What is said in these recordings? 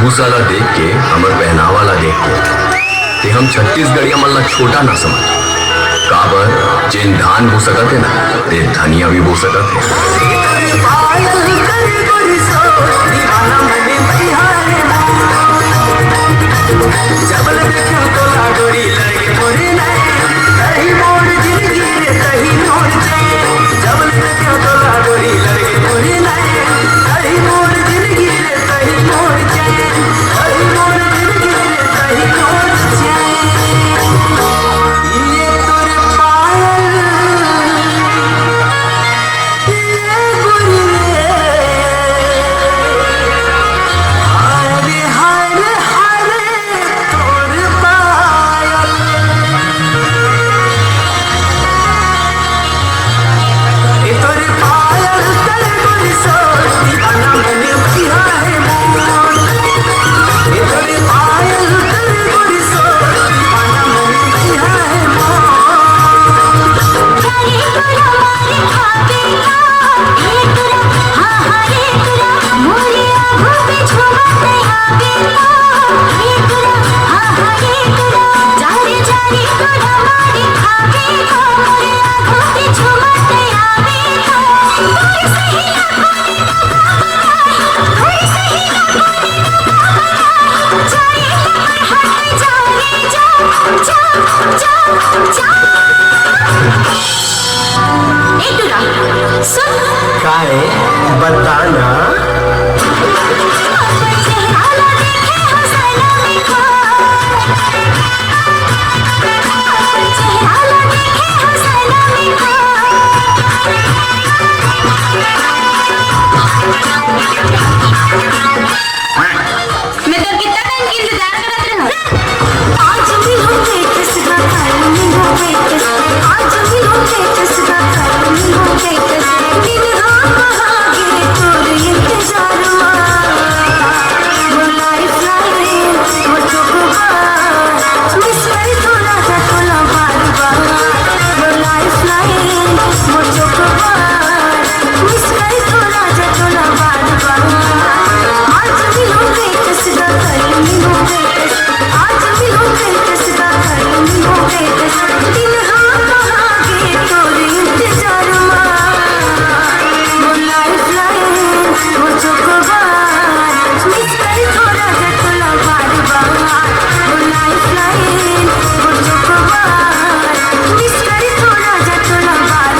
वेशभूषा देख के हमर पहनावा ला देख के ते हम छत्तीसगढ़िया मन ला छोटा ना समझ। काबर जेन धान बो सकत है ना ते धनिया भी बो सकत है। बताना मैं तो कितना टाइम की इंतजार करत रहूं। आज भी होके किसका टाइम होके आज भी होके किसका टाइम होके दिन रात आगे तोर इंतजार वो लाइफ लाइन वो चुकबार मिस कर थोड़ा सा थोड़ा बार बार वो लाइफ लाइन वो चुकबार मिस कर थोड़ा सा थोड़ा बार बार आज भी होके किसका टाइम होके आज भी होके किसका टाइम होके दिन रात आगे तोर इंतजार वो लाइफ लाइन वो चुकबार मिस कर थोड़ा सा थोड़ा बार बार वो लाइफ लाइन वो चुकबार मिस कर थोड़ा सा थोड़ा बार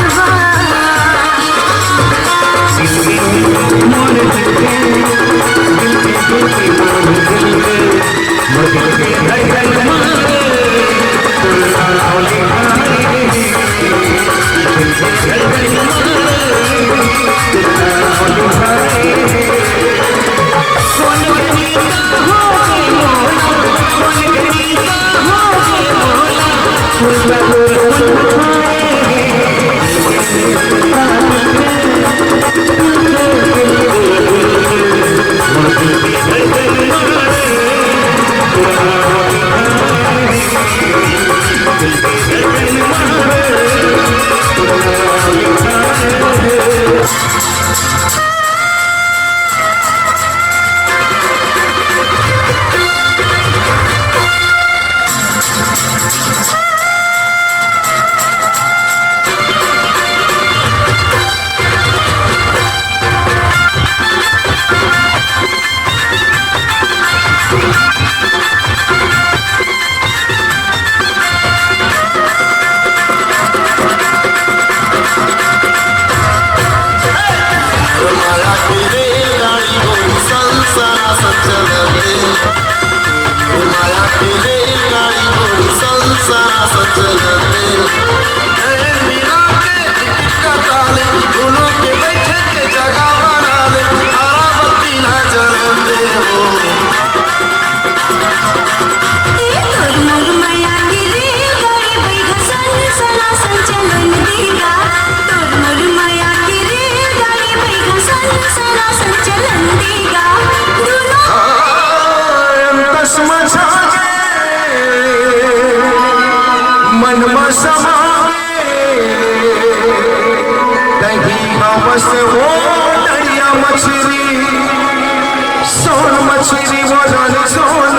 सोन मछली वो रानी सोन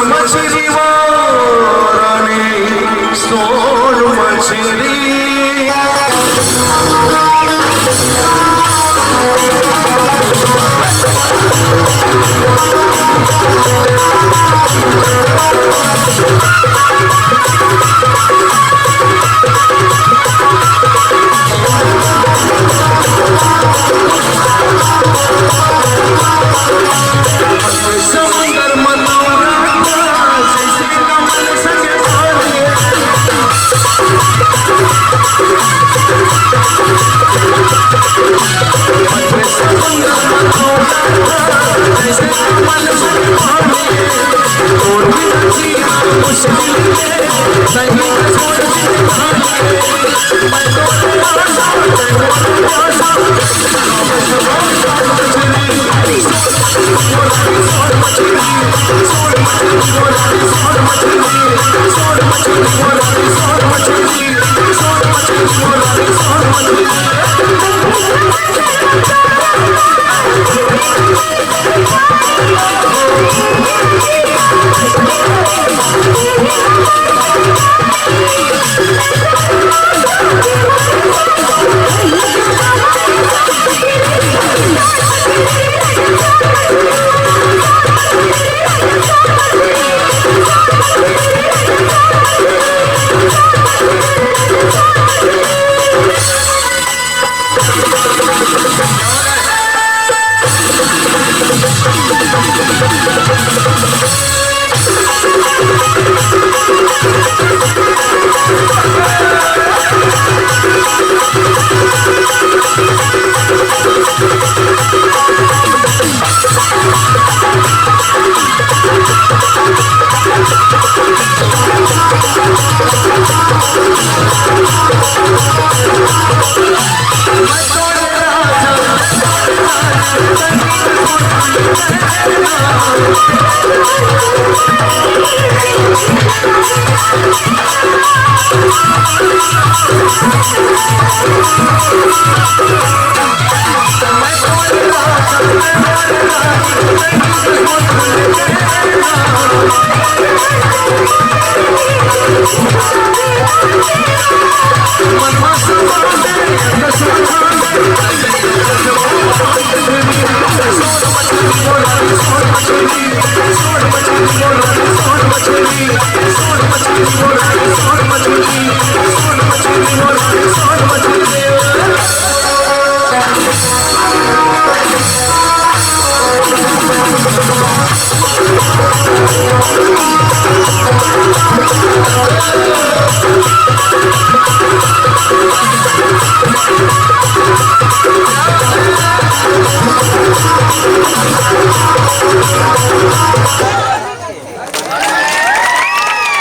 मछली वो रानी सोन मछली समुंदर मनोरा जैसे कमल संग भागे समुंदर मनोरा जैसे कमल संग भागे और बिना जीना मुश्किल है नहीं छोड़ के भागे मैं तो आशा